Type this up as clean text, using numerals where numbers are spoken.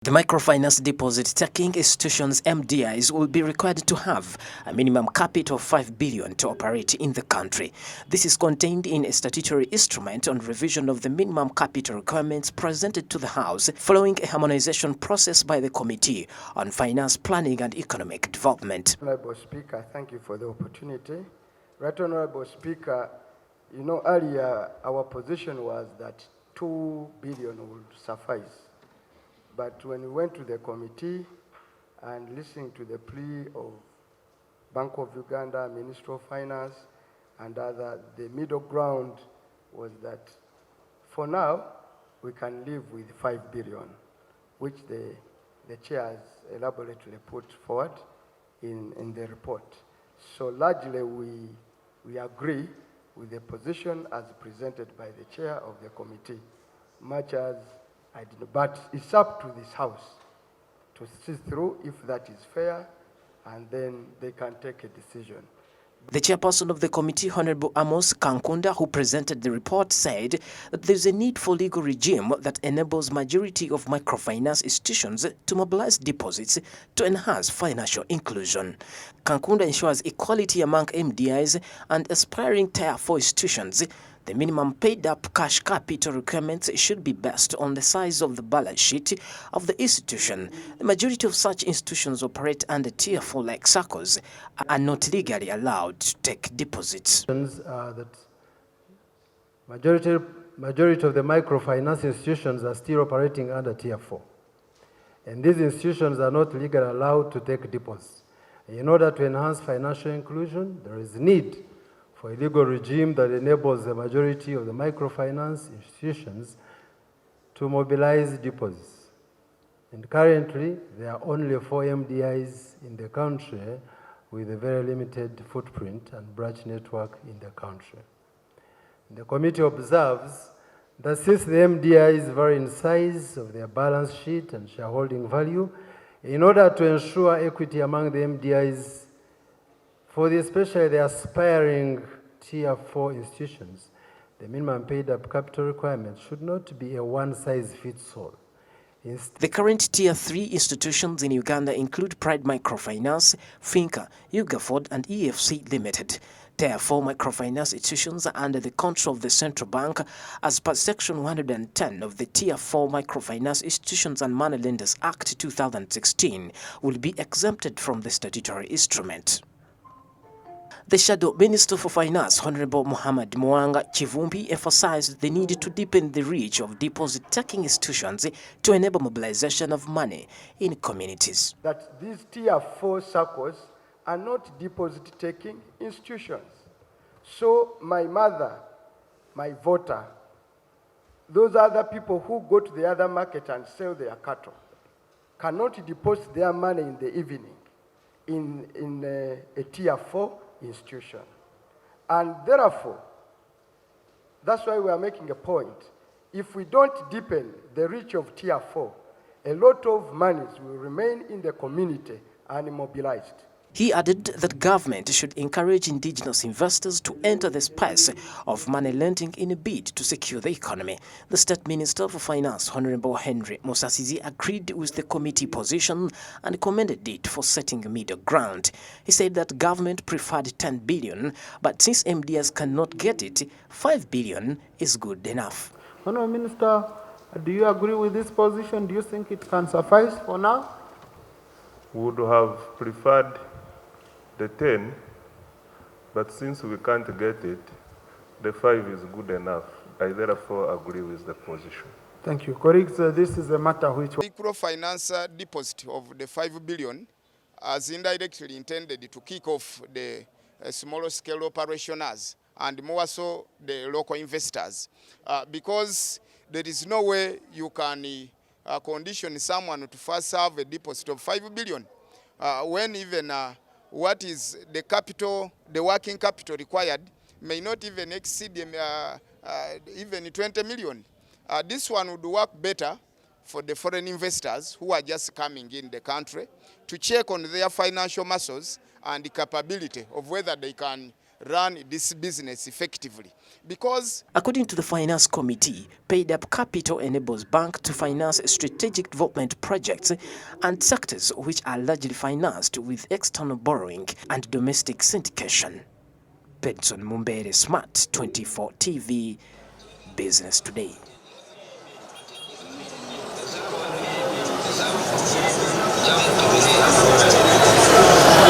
The microfinance deposit-taking institutions MDIs will be required to have a minimum capital of 5 billion to operate in the country. This is contained in a statutory instrument on revision of the minimum capital requirements presented to the House following a harmonization process by the Committee on Finance, Planning and Economic Development. Honorable Speaker, thank you for the opportunity. Right Honorable Speaker, you know earlier our position was that 2 billion would suffice. But when we went to the committee and listening to the plea of Bank of Uganda, Ministry of Finance, and other, the middle ground was that for now we can live with 5 billion, which the chair has elaborately put forward in the report. So largely we agree with the position as presented by the chair of the committee, much as I didn't, but it's up to this House to see through if that is fair, and then they can take a decision. The chairperson of the committee, Honorable Amos Kankunda, who presented the report, said that there is a need for legal regime that enables majority of microfinance institutions to mobilize deposits to enhance financial inclusion. Kankunda ensures equality among MDIs and aspiring Tier 4 institutions. The minimum paid-up cash capital requirements should be based on the size of the balance sheet of the institution. The majority of such institutions operate under Tier 4 like SACCOs are not legally allowed to take deposits. That majority of the microfinance institutions are still operating under Tier 4. And these institutions are not legally allowed to take deposits. In order to enhance financial inclusion, there is need for a legal regime that enables the majority of the microfinance institutions to mobilize deposits. And currently, there are only 4 MDIs in the country with a very limited footprint and branch network in the country. The committee observes that since the MDIs vary in size of their balance sheet and shareholding value, in order to ensure equity among the MDIs, especially the aspiring Tier 4 institutions, the minimum paid-up capital requirement should not be a one-size-fits-all. The current Tier 3 institutions in Uganda include Pride Microfinance, Finca, Ugaford and EFC Limited. Tier 4 microfinance institutions are under the control of the Central Bank as per Section 110 of the Tier 4 Microfinance Institutions and Money Lenders Act 2016 will be exempted from the statutory instrument. The Shadow Minister for Finance, Honorable Muhammad Mwanga Chivumbi, emphasized the need to deepen the reach of deposit-taking institutions to enable mobilization of money in communities. That these Tier 4 SACCOs are not deposit-taking institutions. So my mother, my voter, those other people who go to the other market and sell their cattle cannot deposit their money in the evening in a Tier 4 institution. And therefore, that's why we are making a point. If we don't deepen the reach of Tier 4, a lot of monies will remain in the community unmobilized. He added that government should encourage indigenous investors to enter the space of money lending in a bid to secure the economy. The State Minister for Finance, Honorable Henry Musasizi, agreed with the committee position and commended it for setting a middle ground. He said that government preferred 10 billion, but since MDS cannot get it, 5 billion is good enough. Honorable Minister, do you agree with this position? Do you think it can suffice for now? We would have preferred the 10, but since we can't get it, the 5 is good enough. I therefore agree with the position. Thank you. Colleagues, this is a matter which... Microfinance deposit of the 5 billion as indirectly intended to kick off the smaller scale operationers and more so the local investors. Because there is no way you can condition someone to first have a deposit of 5 billion when even what is the capital, the working capital required may not even exceed even 20 million. This one would work better for the foreign investors who are just coming in the country to check on their financial muscles and the capability of whether they can run this business effectively. Because according to the Finance Committee, paid-up capital enables banks to finance strategic development projects and sectors which are largely financed with external borrowing and domestic syndication. Pedson Mumbere, Smart 24 TV, Business Today.